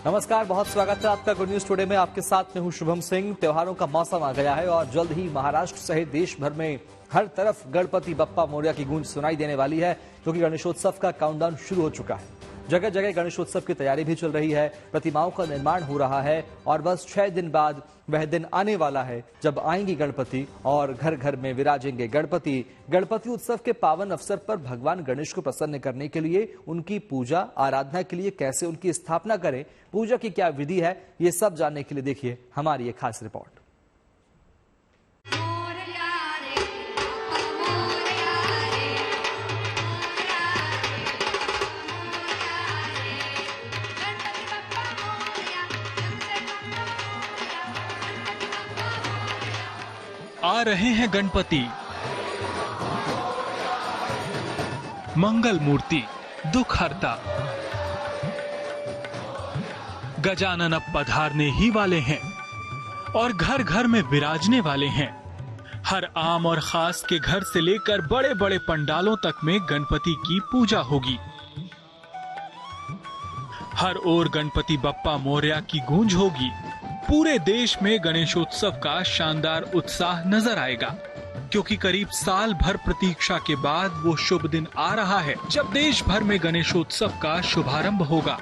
नमस्कार, बहुत स्वागत है आपका गुड न्यूज टुडे में। आपके साथ में हूं शुभम सिंह। त्योहारों का मौसम आ गया है और जल्द ही महाराष्ट्र सहित देश भर में हर तरफ गणपति बप्पा मोरया की गूंज सुनाई देने वाली है, क्योंकि गणेशोत्सव का काउंटडाउन शुरू हो चुका है। जगह जगह गणेशोत्सव की तैयारी भी चल रही है, प्रतिमाओं का निर्माण हो रहा है और बस 6 दिन बाद वह दिन आने वाला है जब आएंगी गणपति और घर घर में विराजेंगे गणपति। गणपति उत्सव के पावन अवसर पर भगवान गणेश को प्रसन्न करने के लिए, उनकी पूजा आराधना के लिए कैसे उनकी स्थापना करें, पूजा की क्या विधि है, ये सब जानने के लिए देखिए हमारी एक खास रिपोर्ट। आ रहे हैं गणपति, मंगल मूर्ति, दुख हरता। गजानन अब पधारने ही वाले हैं और घर घर में विराजने वाले हैं। हर आम और खास के घर से लेकर बड़े बड़े पंडालों तक में गणपति की पूजा होगी। हर ओर गणपति बप्पा मोरया की गूंज होगी। पूरे देश में गणेशोत्सव का शानदार उत्साह नजर आएगा, क्योंकि करीब साल भर प्रतीक्षा के बाद वो शुभ दिन आ रहा है जब देश भर में गणेशोत्सव का शुभारंभ होगा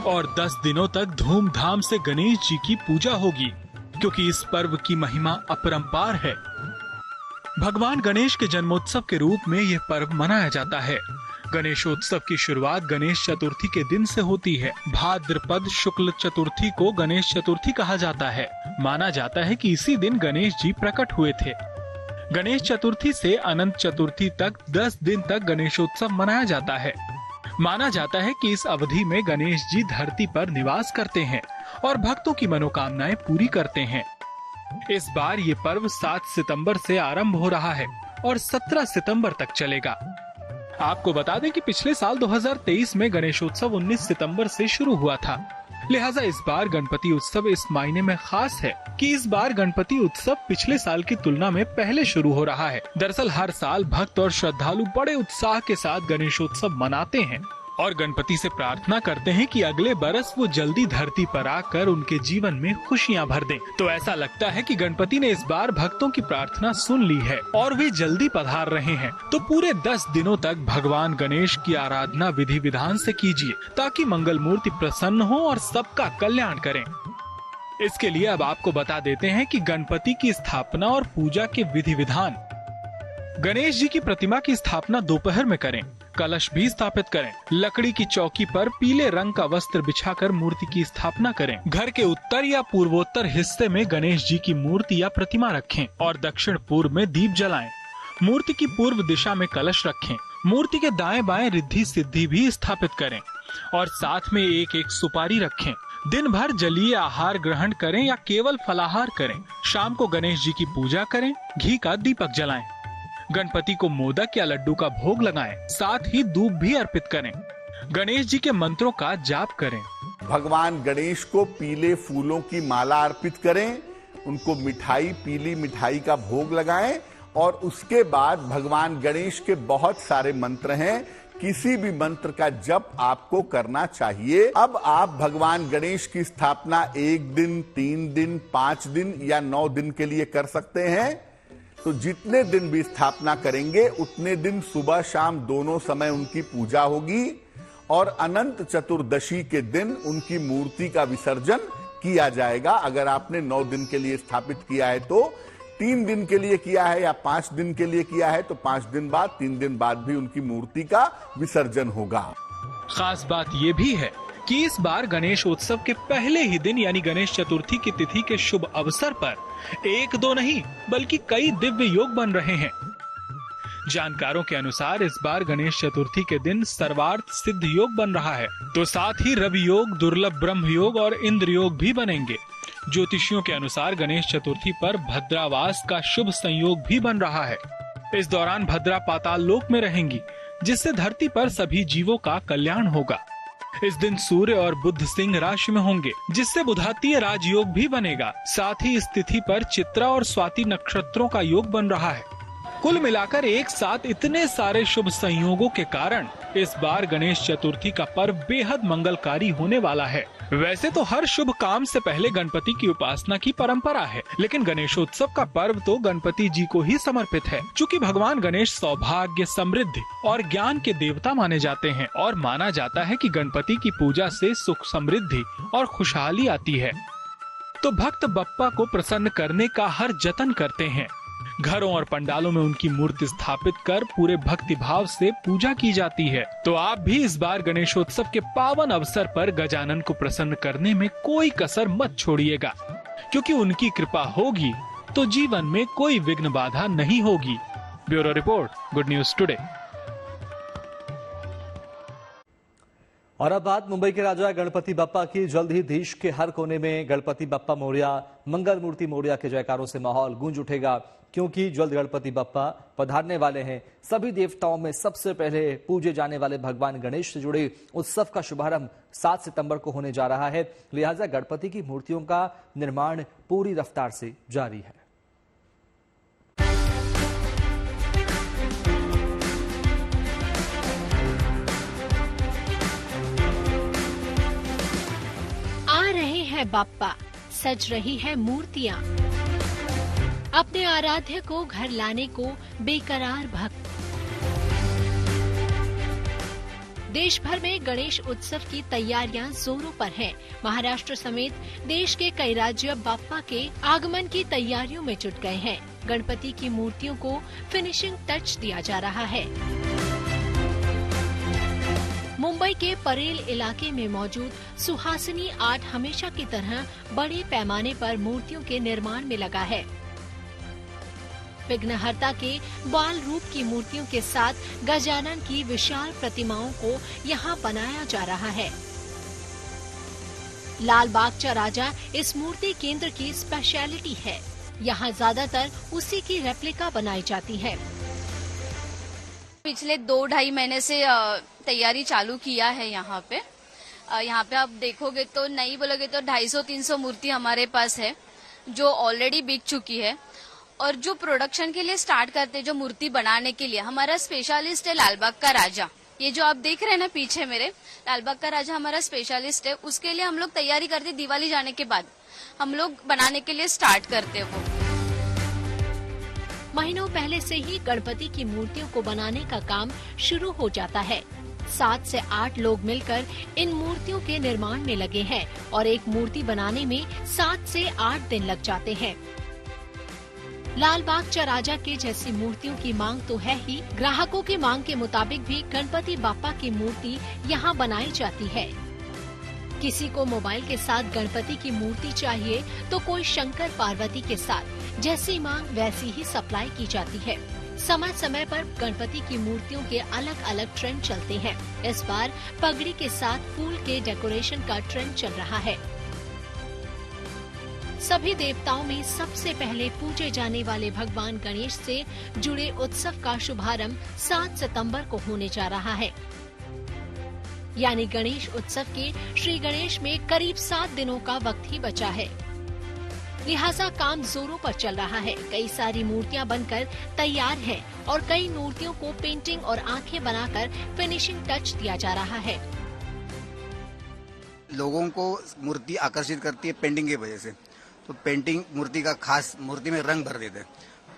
और 10 दिनों तक धूमधाम से गणेश जी की पूजा होगी, क्योंकि इस पर्व की महिमा अपरंपार है। भगवान गणेश के जन्मोत्सव के रूप में यह पर्व मनाया जाता है। गणेशोत्सव की शुरुआत गणेश चतुर्थी के दिन से होती है। भाद्रपद शुक्ल चतुर्थी को गणेश चतुर्थी कहा जाता है। माना जाता है कि इसी दिन गणेश जी प्रकट हुए थे। गणेश चतुर्थी से अनंत चतुर्थी तक 10 दिन तक गणेशोत्सव मनाया जाता है। माना जाता है कि इस अवधि में गणेश जी धरती पर निवास करते हैं और भक्तों की मनोकामनाएं पूरी करते हैं। इस बार ये पर्व 7 सितंबर से आरंभ हो रहा है और 17 सितंबर तक चलेगा। आपको बता दें कि पिछले साल 2023 में गणेशोत्सव 19 सितंबर से शुरू हुआ था। लिहाजा इस बार गणपति उत्सव इस मायने में खास है कि इस बार गणपति उत्सव पिछले साल की तुलना में पहले शुरू हो रहा है। दरअसल हर साल भक्त और श्रद्धालु बड़े उत्साह के साथ गणेशोत्सव मनाते हैं और गणपति से प्रार्थना करते हैं कि अगले बरस वो जल्दी धरती पर आकर उनके जीवन में खुशियां भर दें। तो ऐसा लगता है कि गणपति ने इस बार भक्तों की प्रार्थना सुन ली है और वे जल्दी पधार रहे हैं। तो पूरे 10 दिनों तक भगवान गणेश की आराधना विधि विधान से कीजिए, ताकि मंगल मूर्ति प्रसन्न हो और सबका कल्याण करें। इसके लिए अब आपको बता देते हैं कि गणपति की स्थापना और पूजा के विधि विधान। गणेश जी की प्रतिमा की स्थापना दोपहर में करें। कलश भी स्थापित करें। लकड़ी की चौकी पर पीले रंग का वस्त्र बिछाकर मूर्ति की स्थापना करें। घर के उत्तर या पूर्वोत्तर हिस्से में गणेश जी की मूर्ति या प्रतिमा रखें और दक्षिण पूर्व में दीप जलाएं। मूर्ति की पूर्व दिशा में कलश रखें। मूर्ति के दाएं बाएं रिद्धि सिद्धि भी स्थापित करें और साथ में एक एक सुपारी रखें। दिन भर जलीय आहार ग्रहण करें या केवल फलाहार करें। शाम को गणेश जी की पूजा करें। घी का दीपक जलाएं। गणपति को मोदक या लड्डू का भोग लगाएं। साथ ही धूप भी अर्पित करें। गणेश जी के मंत्रों का जाप करें। भगवान गणेश को पीले फूलों की माला अर्पित करें। उनको मिठाई, पीली मिठाई का भोग लगाएं और उसके बाद भगवान गणेश के बहुत सारे मंत्र हैं। किसी भी मंत्र का जप आपको करना चाहिए। अब आप भगवान गणेश की स्थापना 1 दिन, 3 दिन, 5 दिन या 9 दिन के लिए कर सकते हैं। तो जितने दिन भी स्थापना करेंगे उतने दिन सुबह शाम दोनों समय उनकी पूजा होगी और अनंत चतुर्दशी के दिन उनकी मूर्ति का विसर्जन किया जाएगा। अगर आपने 9 दिन के लिए स्थापित किया है तो 3 दिन के लिए किया है या 5 दिन के लिए किया है तो 5 दिन बाद, 3 दिन बाद भी उनकी मूर्ति का विसर्जन होगा। खास बात ये भी है कि इस बार गणेश उत्सव के पहले ही दिन यानी गणेश चतुर्थी की तिथि के शुभ अवसर पर 1-2 नहीं बल्कि कई दिव्य योग बन रहे हैं। जानकारों के अनुसार इस बार गणेश चतुर्थी के दिन सर्वार्थ सिद्ध योग बन रहा है, तो साथ ही रवि योग, दुर्लभ ब्रह्म योग और इंद्र योग भी बनेंगे। ज्योतिषियों के अनुसार गणेश चतुर्थी पर भद्रावास का शुभ संयोग भी बन रहा है। इस दौरान भद्रा पाताल लोक में रहेंगी, जिससे धरती पर सभी जीवों का कल्याण होगा। इस दिन सूर्य और बुध सिंह राशि में होंगे, जिससे बुधातीय राजयोग भी बनेगा। साथ ही इस तिथि पर चित्रा और स्वाति नक्षत्रों का योग बन रहा है। कुल मिलाकर एक साथ इतने सारे शुभ संयोगों के कारण इस बार गणेश चतुर्थी का पर्व बेहद मंगलकारी होने वाला है। वैसे तो हर शुभ काम से पहले गणपति की उपासना की परंपरा है, लेकिन गणेशोत्सव का पर्व तो गणपति जी को ही समर्पित है। चूँकि भगवान गणेश सौभाग्य, समृद्धि और ज्ञान के देवता माने जाते हैं और माना जाता है कि गणपति की पूजा से सुख, समृद्धि और खुशहाली आती है, तो भक्त बप्पा को प्रसन्न करने का हर जतन करते हैं। घरों और पंडालों में उनकी मूर्ति स्थापित कर पूरे भक्ति भाव से पूजा की जाती है। तो आप भी इस बार गणेशोत्सव के पावन अवसर पर गजानन को प्रसन्न करने में कोई कसर मत छोड़िएगा, क्योंकि उनकी कृपा होगी तो जीवन में कोई विघ्न बाधा नहीं होगी। Bureau report, good news today. और अब बात मुंबई के राजा गणपति बप्पा की। जल्द ही देश के हर कोने में गणपति बप्पा मोरया, मंगल मूर्ति मोरया के जयकारों से माहौल गूंज उठेगा, क्योंकि जल्द गणपति बप्पा पधारने वाले हैं। सभी देवताओं में सबसे पहले पूजे जाने वाले भगवान गणेश से जुड़े उत्सव का शुभारंभ 7 सितंबर को होने जा रहा है। लिहाजा गणपति की मूर्तियों का निर्माण पूरी रफ्तार से जारी है। बाप्पा, सज रही है मूर्तियां, अपने आराध्य को घर लाने को बेकरार भक्त। देश भर में गणेश उत्सव की तैयारियां जोरों पर हैं। महाराष्ट्र समेत देश के कई राज्य बाप्पा के आगमन की तैयारियों में जुट गए हैं। गणपति की मूर्तियों को फिनिशिंग टच दिया जा रहा है। मुंबई के परेल इलाके में मौजूद सुहासिनी आर्ट हमेशा की तरह बड़े पैमाने पर मूर्तियों के निर्माण में लगा है। विघ्नहर्ता के बाल रूप की मूर्तियों के साथ गजानन की विशाल प्रतिमाओं को यहां बनाया जा रहा है। लाल बाग चौराहा इस मूर्ति केंद्र की स्पेशलिटी है। यहां ज्यादातर उसी की रेप्लिका बनाई जाती है। पिछले 2-2.5 महीने से तैयारी चालू किया है यहाँ पे आप देखोगे तो नहीं बोलोगे तो 250-300 मूर्ति हमारे पास है जो ऑलरेडी बिक चुकी है। और जो प्रोडक्शन के लिए स्टार्ट करते, जो मूर्ति बनाने के लिए, हमारा स्पेशलिस्ट है लालबाग का राजा। ये जो आप देख रहे हैं ना पीछे मेरे, लालबाग का राजा हमारा स्पेशलिस्ट है। उसके लिए हम लोग तैयारी करते, दिवाली जाने के बाद हम लोग बनाने के लिए स्टार्ट करते वो। महीनों पहले से ही गणपति की मूर्तियों को बनाने का काम शुरू हो जाता है। 7 से 8 लोग मिलकर इन मूर्तियों के निर्माण में लगे हैं और एक मूर्ति बनाने में 7 से 8 दिन लग जाते हैं। लाल बाग चौराहा के जैसी मूर्तियों की मांग तो है ही, ग्राहकों की मांग के मुताबिक भी गणपति बाप्पा की मूर्ति यहाँ बनाई जाती है। किसी को मोबाइल के साथ गणपति की मूर्ति चाहिए तो कोई शंकर पार्वती के साथ, जैसी मांग वैसी ही सप्लाई की जाती है। समय समय पर गणपति की मूर्तियों के अलग अलग ट्रेंड चलते हैं। इस बार पगड़ी के साथ फूल के डेकोरेशन का ट्रेंड चल रहा है। सभी देवताओं में सबसे पहले पूजे जाने वाले भगवान गणेश से जुड़े उत्सव का शुभारंभ 7 सितंबर को होने जा रहा है। यानी गणेश उत्सव के श्री गणेश में करीब 7 दिनों का वक्त ही बचा है। लिहाजा काम जोरों पर चल रहा है। कई सारी मूर्तियां बनकर तैयार हैं और कई मूर्तियों को पेंटिंग और आंखें बनाकर फिनिशिंग टच दिया जा रहा है। लोगों को मूर्ति आकर्षित करती है पेंटिंग की वजह से, तो पेंटिंग मूर्ति का खास, मूर्ति में रंग भर देते हैं।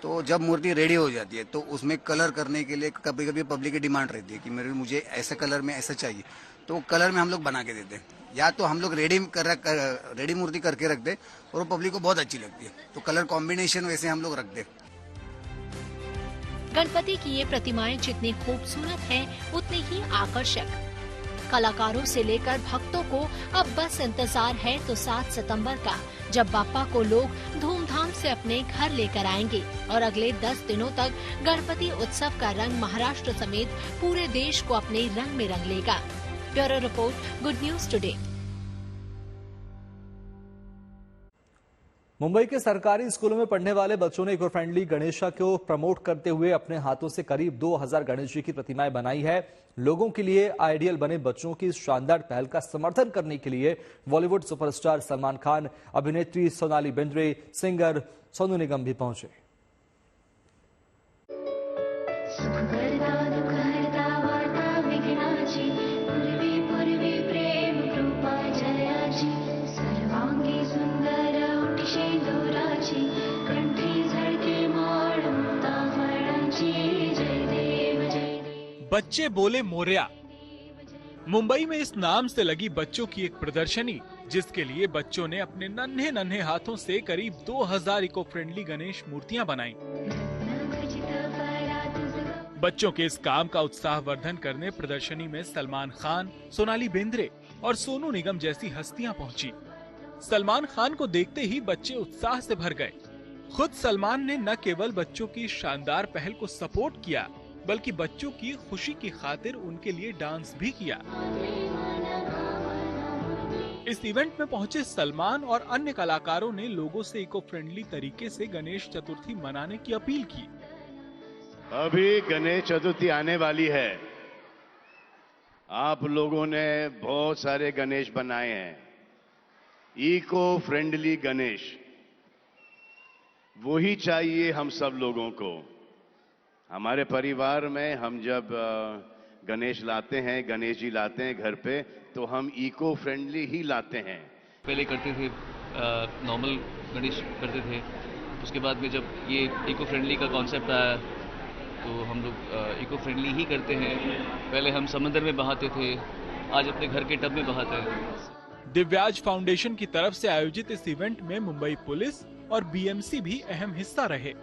तो जब मूर्ति रेडी हो जाती है तो उसमें कलर करने के लिए कभी कभी पब्लिक की डिमांड रहती है कि मुझे ऐसे कलर में ऐसा चाहिए, तो कलर में हम लोग बना के देते हैं। या तो हम लोग रेडी मूर्ति करके रख दे और वो पब्लिक को बहुत अच्छी लगती है, तो कलर कॉम्बिनेशन वैसे हम लोग रख दे। गणपति की ये प्रतिमाएं जितनी खूबसूरत हैं, उतनी ही आकर्षक। कलाकारों से लेकर भक्तों को अब बस इंतजार है तो 7 सितंबर का, जब बाप्पा को लोग धूमधाम से अपने घर लेकर आएंगे और अगले 10 दिनों तक गणपति उत्सव का रंग महाराष्ट्र समेत पूरे देश को अपने रंग में रंग लेगा। Bureau report, good news today. Mumbai के सरकारी स्कूलों में पढ़ने वाले बच्चों ने इको फ्रेंडली गणेशा को प्रमोट करते हुए अपने हाथों से करीब 2000 गणेश जी की प्रतिमाएं बनाई है। लोगों के लिए आइडियल बने बच्चों की इस शानदार पहल का समर्थन करने के लिए बॉलीवुड सुपरस्टार सलमान खान, अभिनेत्री सोनाली बेंद्रे, सिंगर सोनू निगम भी पहुंचे। बच्चे बोले मोरया। मुंबई में इस नाम से लगी बच्चों की एक प्रदर्शनी, जिसके लिए बच्चों ने अपने नन्हे नन्हे हाथों से करीब 2000 इको फ्रेंडली गणेश मूर्तियां बनाई। बच्चों के इस काम का उत्साहवर्धन करने प्रदर्शनी में सलमान खान, सोनाली बेंद्रे और सोनू निगम जैसी हस्तियां पहुंची। सलमान खान को देखते ही बच्चे उत्साह से भर गए। खुद सलमान ने न केवल बच्चों की शानदार पहल को सपोर्ट किया, बल्कि बच्चों की खुशी की खातिर उनके लिए डांस भी किया। इस इवेंट में पहुंचे सलमान और अन्य कलाकारों ने लोगों से इको फ्रेंडली तरीके से गणेश चतुर्थी मनाने की अपील की। अभी गणेश चतुर्थी आने वाली है। आप लोगों ने बहुत सारे गणेश बनाए हैं, इको फ्रेंडली गणेश वो ही चाहिए हम सब लोगों को। हमारे परिवार में हम जब गणेश लाते हैं, गणेश जी लाते हैं घर पे, तो हम इको फ्रेंडली ही लाते हैं। पहले करते थे नॉर्मल गणेश करते थे, उसके बाद में जब ये इको फ्रेंडली का कॉन्सेप्ट आया तो हम लोग इको फ्रेंडली ही करते हैं। पहले हम समंदर में बहाते थे, आज अपने घर के टब में बहाते हैं। दिव्याज फाउंडेशन की तरफ से आयोजित इस इवेंट में मुंबई पुलिस और बीएमसी भी अहम हिस्सा रहे।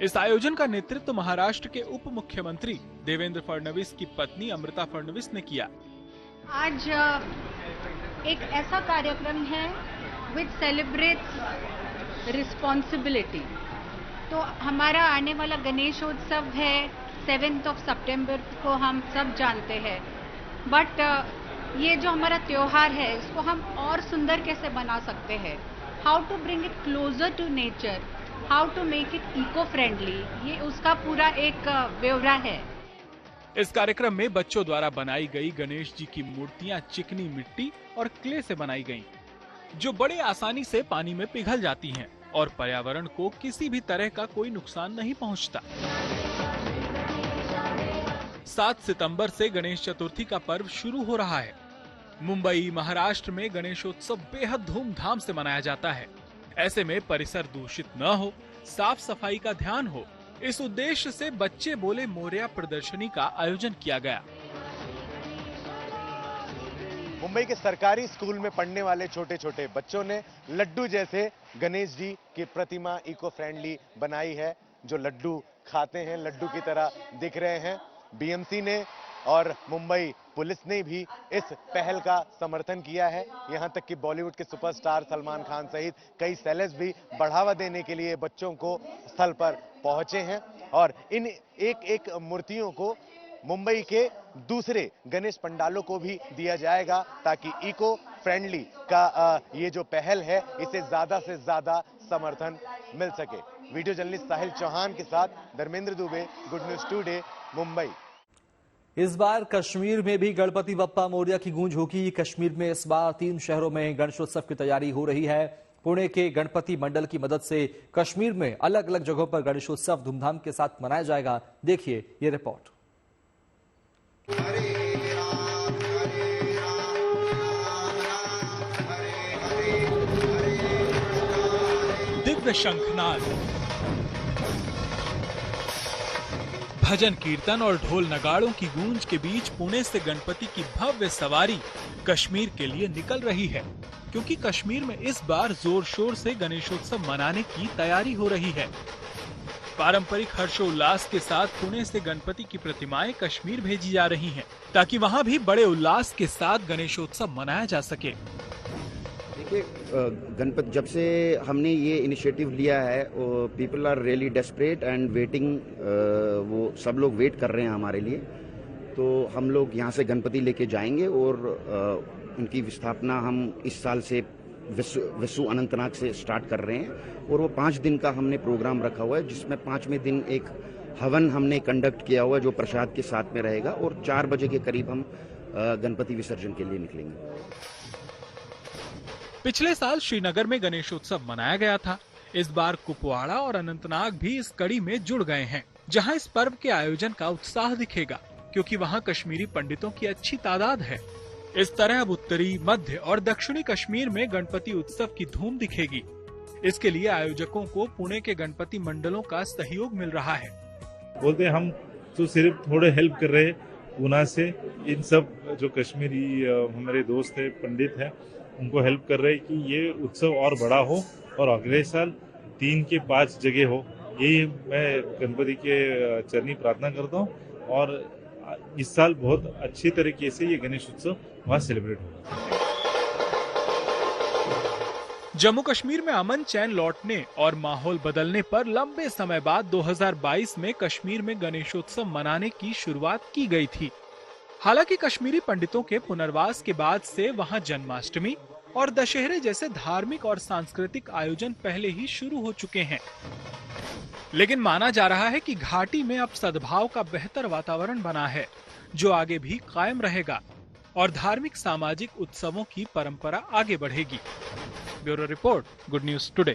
इस आयोजन का नेतृत्व महाराष्ट्र के उप मुख्यमंत्री देवेंद्र फडणवीस की पत्नी अमृता फडणवीस ने किया। आज एक ऐसा कार्यक्रम है विच सेलिब्रेट्स रिस्पॉन्सिबिलिटी। तो हमारा आने वाला गणेशोत्सव है 7 सितंबर को, हम सब जानते हैं। बट ये जो हमारा त्योहार है, इसको हम और सुंदर कैसे बना सकते हैं, how to bring it closer to nature, how to make it eco friendly, ये उसका पूरा एक ब्यौरा है। इस कार्यक्रम में बच्चों द्वारा बनाई गई गणेश जी की मूर्तियां चिकनी मिट्टी और क्ले से बनाई गईं, जो बड़े आसानी से पानी में पिघल जाती हैं और पर्यावरण को किसी भी तरह का कोई नुकसान नहीं पहुंचता। 7 सितंबर से गणेश चतुर्थी का पर्व शुरू हो रहा है। मुंबई, महाराष्ट्र में गणेशोत्सव बेहद धूमधाम से मनाया जाता है। ऐसे में परिसर दूषित न हो, साफ सफाई का ध्यान हो, इस उद्देश्य से बच्चे बोले मोरया प्रदर्शनी का आयोजन किया गया। मुंबई के सरकारी स्कूल में पढ़ने वाले छोटे छोटे बच्चों ने लड्डू जैसे गणेश जी की प्रतिमा इको फ्रेंडली बनाई है, जो लड्डू खाते हैं, लड्डू की तरह दिख रहे हैं। बीएमसी ने और मुंबई पुलिस ने भी इस पहल का समर्थन किया है। यहां तक कि बॉलीवुड के सुपरस्टार सलमान खान सहित कई सेलेब्स भी बढ़ावा देने के लिए बच्चों को स्थल पर पहुंचे हैं और इन एक एक मूर्तियों को मुंबई के दूसरे गणेश पंडालों को भी दिया जाएगा, ताकि इको फ्रेंडली का ये जो पहल है, इसे ज्यादा से ज्यादा समर्थन मिल सके। वीडियो जर्नलिस्ट साहिल चौहान के साथ Dharmendra Dubey, good news today, Mumbai. इस बार कश्मीर में भी गणपति बप्पा मोरया की गूंज होगी। कश्मीर में इस बार 3 शहरों में गणेशोत्सव की तैयारी हो रही है। पुणे के गणपति मंडल की मदद से कश्मीर में अलग अलग जगहों पर गणेशोत्सव धूमधाम के साथ मनाया जाएगा। देखिए ये रिपोर्ट। दिव्य शंखनाद, भजन कीर्तन और ढोल नगाड़ों की गूंज के बीच पुणे से गणपति की भव्य सवारी कश्मीर के लिए निकल रही है, क्योंकि कश्मीर में इस बार जोर शोर से गणेशोत्सव मनाने की तैयारी हो रही है। पारंपरिक हर्षोल्लास के साथ पुणे से गणपति की प्रतिमाएं कश्मीर भेजी जा रही हैं, ताकि वहां भी बड़े उल्लास के साथ गणेशोत्सव मनाया जा सके। देखिए, गणपति जब से हमने ये इनिशिएटिव लिया है, people are really desperate and waiting, वो सब लोग वेट कर रहे हैं हमारे लिए। तो हम लोग यहाँ से गणपति लेके जाएंगे और उनकी विस्थापना हम इस साल से विश्व अनंतनाग से स्टार्ट कर रहे हैं और वो 5 दिन का हमने प्रोग्राम रखा हुआ है, जिसमें 5वें दिन एक हवन हमने कंडक्ट किया हुआ है जो प्रसाद के साथ में रहेगा और 4 बजे के करीब हम गणपति विसर्जन के लिए निकलेंगे। पिछले साल श्रीनगर में गणेशोत्सव मनाया गया था। इस बार कुपवाड़ा और अनंतनाग भी इस कड़ी में जुड़ गए हैं, जहां इस पर्व के आयोजन का उत्साह दिखेगा, क्योंकि वहां कश्मीरी पंडितों की अच्छी तादाद है। इस तरह अब उत्तरी, मध्य और दक्षिणी कश्मीर में गणपति उत्सव की धूम दिखेगी। इसके लिए आयोजकों को पुणे के गणपति मंडलों का सहयोग मिल रहा है। बोलते हैं हम तो सिर्फ थोड़े हेल्प कर रहे हैं, पूना से इन सब जो कश्मीरी हमारे दोस्त हैं, पंडित हैं, उनको हेल्प कर रहे हैं कि ये उत्सव और बड़ा हो और अगले साल 3 के 5 जगह हो। यही मैं गणपति के चरणी प्रार्थना करता हूँ और इस साल बहुत अच्छी तरीके से ये गणेश उत्सव वहाँ सेलिब्रेट होगा। जम्मू कश्मीर में अमन चैन लौटने और माहौल बदलने पर लंबे समय बाद 2022 में कश्मीर में गणेशोत्सव मनाने की शुरुआत की गई थी। हालांकि कश्मीरी पंडितों के पुनर्वास के बाद से वहां जन्माष्टमी और दशहरे जैसे धार्मिक और सांस्कृतिक आयोजन पहले ही शुरू हो चुके हैं, लेकिन माना जा रहा है कि घाटी में अब सद्भाव का बेहतर वातावरण बना है, जो आगे भी कायम रहेगा और धार्मिक सामाजिक उत्सवों की परंपरा आगे बढ़ेगी। Bureau report, good news today.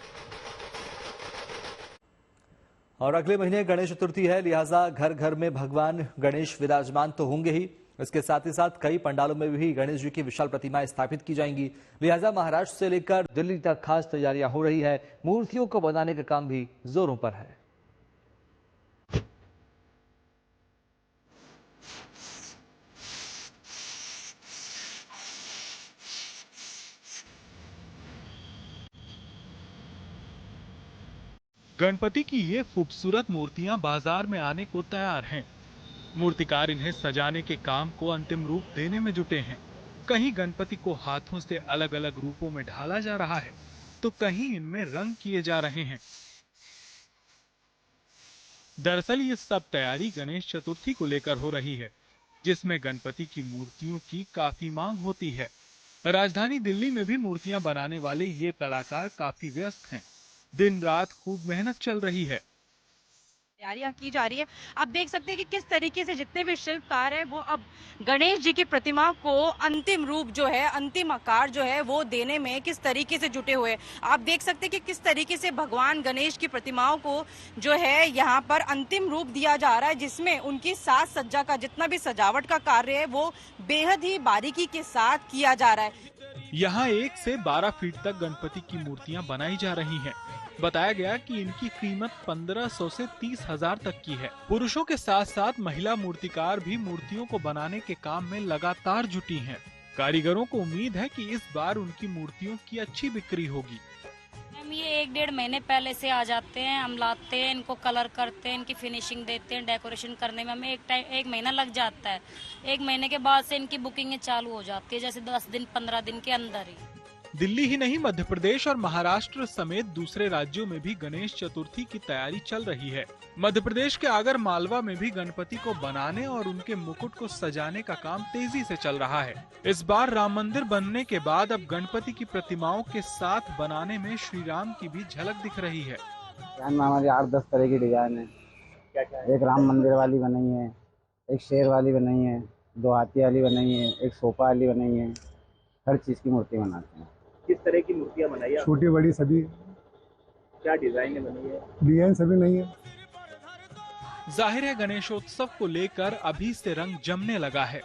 और अगले महीने गणेश चतुर्थी है, लिहाजा घर घर में भगवान गणेश विराजमान तो होंगे ही। इसके साथ ही साथ कई पंडालों में भी गणेश जी की विशाल प्रतिमाएं स्थापित की जाएंगी। लिहाजा महाराष्ट्र से लेकर दिल्ली तक खास तैयारियां हो रही है। मूर्तियों को बनाने का काम भी जोरों पर है। गणपति की ये खूबसूरत मूर्तियां बाजार में आने को तैयार हैं। मूर्तिकार इन्हें सजाने के काम को अंतिम रूप देने में जुटे हैं। कहीं गणपति को हाथों से अलग अलग रूपों में ढाला जा रहा है, तो कहीं इनमें रंग किए जा रहे हैं। दरअसल ये सब तैयारी गणेश चतुर्थी को लेकर हो रही है, जिसमें गणपति की मूर्तियों की काफी मांग होती है। राजधानी दिल्ली में भी मूर्तियां बनाने वाले ये कलाकार काफी व्यस्त हैं। दिन रात खूब मेहनत चल रही है, तैयारियां की जा रही है। आप देख सकते हैं कि किस तरीके से जितने भी शिल्पकार हैं वो अब गणेश जी की प्रतिमा को अंतिम रूप जो है, अंतिम आकार जो है वो देने में किस तरीके से जुटे हुए। आप देख सकते हैं कि किस तरीके से भगवान गणेश की प्रतिमाओं को जो है यहाँ पर अंतिम रूप दिया जा रहा है, जिसमें उनकी साज सज्जा का जितना भी सजावट का कार्य है वो बेहद ही बारीकी के साथ किया जा रहा है। यहाँ 1 से 12 फीट तक गणपति की मूर्तियां बनाई जा रही हैं। बताया गया कि इनकी कीमत 1500 से 30,000 तक की है। पुरुषों के साथ साथ महिला मूर्तिकार भी मूर्तियों को बनाने के काम में लगातार जुटी हैं। कारीगरों को उम्मीद है कि इस बार उनकी मूर्तियों की अच्छी बिक्री होगी। हम ये 1-1.5 महीने पहले से आ जाते हैं, हम लाते हैं, इनको कलर करते हैं, इनकी फिनिशिंग देते हैं, डेकोरेशन करने में हमें एक महीना लग जाता है। 1 महीने के बाद से इनकी बुकिंग चालू हो जाती है, जैसे 10 दिन 15 दिन के अंदर ही। दिल्ली ही नहीं, मध्य प्रदेश और महाराष्ट्र समेत दूसरे राज्यों में भी गणेश चतुर्थी की तैयारी चल रही है। मध्य प्रदेश के आगर मालवा में भी गणपति को बनाने और उनके मुकुट को सजाने का काम तेजी से चल रहा है। इस बार राम मंदिर बनने के बाद अब गणपति की प्रतिमाओं के साथ बनाने में श्री राम की भी झलक दिख रही है। हमारी 8-10 तरह की डिजाइन है। एक राम मंदिर वाली बनाई है, एक शेर वाली बनाई है, 2 हाथी वाली बनाई है, एक सोफा वाली बनाई है। हर चीज की मूर्ति बनाते हैं। किस तरह की मूर्तियां बनाई है? छोटी बड़ी सभी। क्या डिजाइन बनी है? डिजाइन सभी नहीं है। जाहिर है गणेशोत्सव को लेकर अभी से रंग जमने लगा है।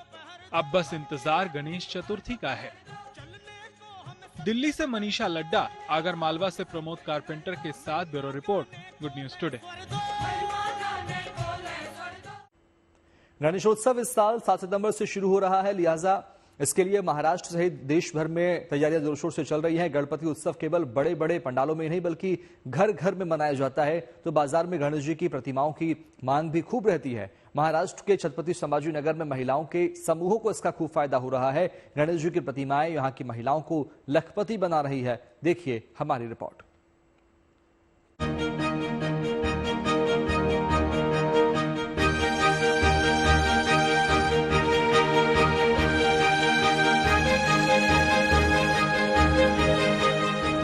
अब बस इंतजार गणेश चतुर्थी का है। दिल्ली से मनीषा लड्डा, आगर मालवा से प्रमोद कारपेंटर के साथ bureau report, good news today. Ganeshotsav इस साल 7 सितंबर से शुरू हो रहा है, लिहाजा इसके लिए महाराष्ट्र सहित देश भर में तैयारियां जोर शोर से चल रही हैं। गणपति उत्सव केवल बड़े बड़े पंडालों में नहीं बल्कि घर घर में मनाया जाता है, तो बाजार में गणेश जी की प्रतिमाओं की मांग भी खूब रहती है। महाराष्ट्र के छत्रपति संभाजी नगर में महिलाओं के समूहों को इसका खूब फायदा हो रहा है। गणेश जी की प्रतिमाएं यहां की महिलाओं को लखपति बना रही है। देखिए हमारी रिपोर्ट।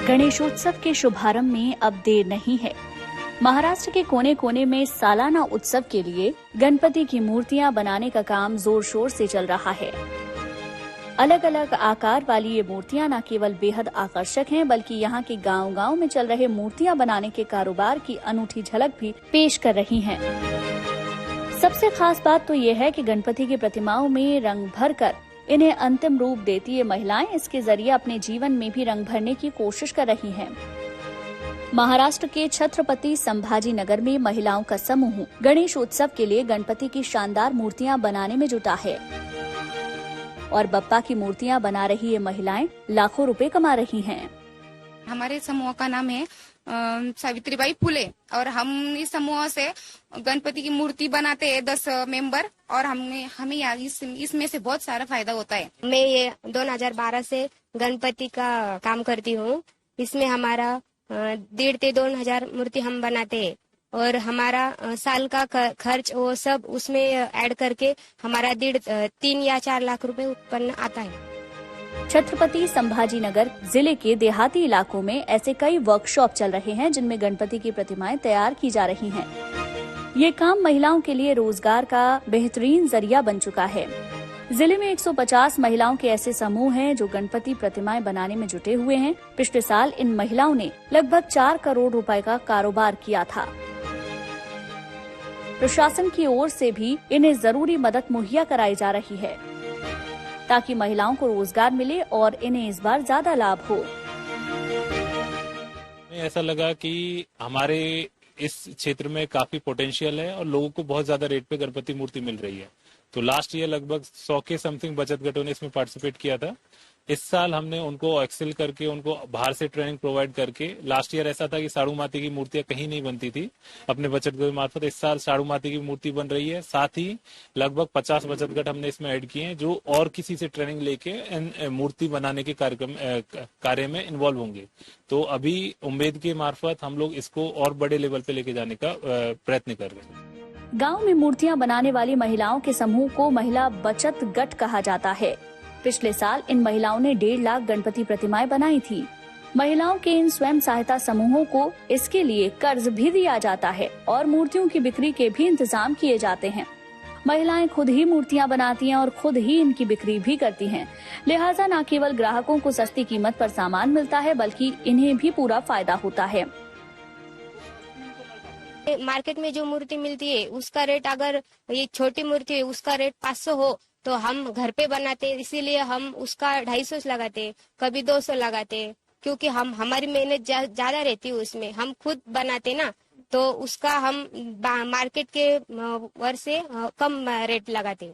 गणेशोत्सव के शुभारंभ में अब देर नहीं है। महाराष्ट्र के कोने कोने में सालाना उत्सव के लिए गणपति की मूर्तियां बनाने का काम जोर शोर से चल रहा है। अलग अलग आकार वाली ये मूर्तियां न केवल बेहद आकर्षक हैं, बल्कि यहाँ के गांव-गांव में चल रहे मूर्तियां बनाने के कारोबार की अनूठी झलक भी पेश कर रही हैं। सबसे खास बात तो ये है कि गणपति की प्रतिमाओं में रंग भरकर इन्हें अंतिम रूप देती ये महिलाएं इसके जरिए अपने जीवन में भी रंग भरने की कोशिश कर रही हैं। महाराष्ट्र के छत्रपति संभाजी नगर में महिलाओं का समूह गणेश उत्सव के लिए गणपति की शानदार मूर्तियां बनाने में जुटा है और बप्पा की मूर्तियां बना रही ये महिलाएं लाखों रुपए कमा रही हैं। हमारे समूह का नाम है सावित्रीबाई फुले और हम इस समूह से गणपति की मूर्ति बनाते हैं 10 मेंबर और हमें इसमें से बहुत सारा फायदा होता है। मैं ये 2012 से गणपति का काम करती हूँ। इसमें हमारा 1,500 से 2,000 मूर्ति हम बनाते हैं और हमारा साल का खर्च वो सब उसमें ऐड करके हमारा 3 या 4 लाख रुपए उत्पन्न आता है। छत्रपति संभाजी नगर जिले के देहाती इलाकों में ऐसे कई वर्कशॉप चल रहे हैं जिनमें गणपति की प्रतिमाएं तैयार की जा रही हैं। ये काम महिलाओं के लिए रोजगार का बेहतरीन जरिया बन चुका है। जिले में 150 महिलाओं के ऐसे समूह हैं जो गणपति प्रतिमाएं बनाने में जुटे हुए हैं। पिछले साल इन महिलाओं ने लगभग 4 करोड़ रुपए का कारोबार किया था। प्रशासन की ओर से भी इन्हें जरूरी मदद मुहैया कराई जा रही है ताकि महिलाओं को रोजगार मिले और इन्हें इस बार ज्यादा लाभ हो। ऐसा लगा कि हमारे इस क्षेत्र में काफी पोटेंशियल है और लोगों को बहुत ज्यादा रेट पे गणपति मूर्ति मिल रही है। तो लास्ट ईयर लगभग 100 के समथिंग बचत गटों ने इसमें पार्टिसिपेट किया था। इस साल हमने उनको एक्सेल करके उनको बाहर से ट्रेनिंग प्रोवाइड करके, लास्ट ईयर ऐसा था कि साड़ू माती की मूर्तियां कहीं नहीं बनती थी अपने बचत गट मार्फत, इस साल साड़ू माती की मूर्ति बन रही है। साथ ही लगभग 50 बचत गट हमने इसमें ऐड किए हैं जो और किसी से ट्रेनिंग लेके मूर्ति बनाने के कार्य में इन्वॉल्व होंगे। तो अभी उम्मीद के मार्फत हम लोग इसको और बड़े लेवल पे लेके जाने का प्रयत्न कर रहे हैं। गांव में मूर्तियां बनाने वाली महिलाओं के समूह को महिला बचत गट कहा जाता है। पिछले साल इन महिलाओं ने 1.5 लाख गणपति प्रतिमाएं बनाई थी। महिलाओं के इन स्वयं सहायता समूहों को इसके लिए कर्ज भी दिया जाता है और मूर्तियों की बिक्री के भी इंतजाम किए जाते हैं। महिलाएं खुद ही मूर्तियां बनाती हैं और खुद ही इनकी बिक्री भी करती हैं। लिहाजा न केवल ग्राहकों को सस्ती कीमत पर सामान मिलता है बल्कि इन्हें भी पूरा फायदा होता है। मार्केट में जो मूर्ति मिलती है उसका रेट, अगर ये छोटी मूर्ति है उसका रेट 500 हो तो हम घर पे बनाते, इसीलिए हम उसका 250 लगाते, कभी 200 लगाते, क्योंकि हमारी मेहनत ज्यादा रहती है उसमें। हम खुद बनाते ना तो उसका हम मार्केट के वर्ष से कम रेट लगाते।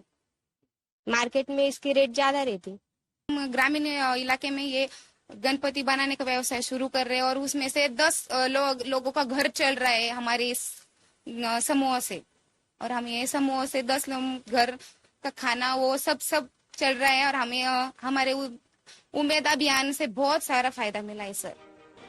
मार्केट में इसकी रेट ज्यादा रहती। ग्रामीण इलाके में ये गणपति बनाने का व्यवसाय शुरू कर रहे हैं और उसमें से 10 लोगों का घर चल रहा है हमारे इस समूह से, और हम ये समूह से 10 घर का खाना वो सब चल रहा है और हमें हमारे उम्मीद अभियान से बहुत सारा फायदा मिला है सर।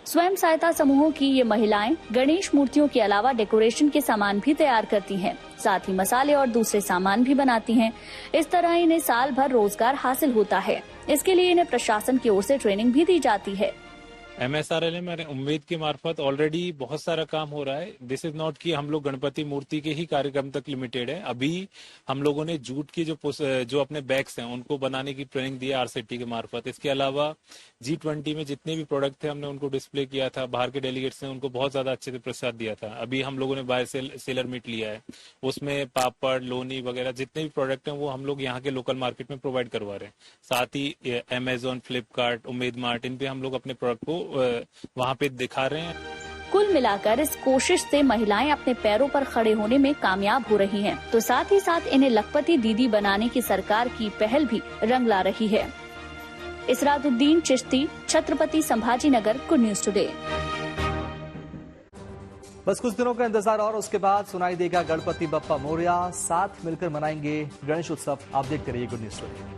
स्वयं सहायता समूहों की ये महिलाएं गणेश मूर्तियों के अलावा डेकोरेशन के सामान भी तैयार करती हैं, साथ ही मसाले और दूसरे सामान भी बनाती हैं। इस तरह इन्हें साल भर रोजगार हासिल होता है। इसके लिए इन्हें प्रशासन की ओर से ट्रेनिंग भी दी जाती है। MSRL में उम्मीद के मार्फत ऑलरेडी बहुत सारा काम हो रहा है। दिस इज नॉट कि हम लोग गणपति मूर्ति के ही कार्यक्रम तक लिमिटेड है। अभी हम लोगों ने जूट की जो अपने बैग्स हैं उनको बनाने की ट्रेनिंग दी है RCT के मार्फत। इसके अलावा G20 में जितने भी प्रोडक्ट थे हमने उनको डिस्प्ले किया था। बाहर के डेलीगेट्स ने उनको बहुत ज्यादा अच्छे से प्रसाद दिया था। अभी हम लोगों ने बाय सेलर मीट लिया है, उसमें पापड़, लोनी वगैरह जितने भी प्रोडक्ट हैं वो हम लोग यहाँ के लोकल मार्केट में प्रोवाइड करवा रहे हैं। साथ ही Amazon, फ्लिपकार्ट, उम्मीद मार्ट, इन पे हम लोग अपने प्रोडक्ट को वहाँ पे दिखा रहे हैं। कुल मिलाकर इस कोशिश से महिलाएं अपने पैरों पर खड़े होने में कामयाब हो रही हैं, तो साथ ही साथ इन्हें लखपति दीदी बनाने की सरकार की पहल भी रंग ला रही है। इसरातुद्दीन Chishti, Chhatrapati Sambhaji Nagar, good news today. बस कुछ दिनों का इंतजार और उसके बाद सुनाई देगा गणपति बप्पा मोरया। साथ मिलकर मनाएंगे गणेश उत्सव। आप देखते रहिए गुड न्यूज टुडे।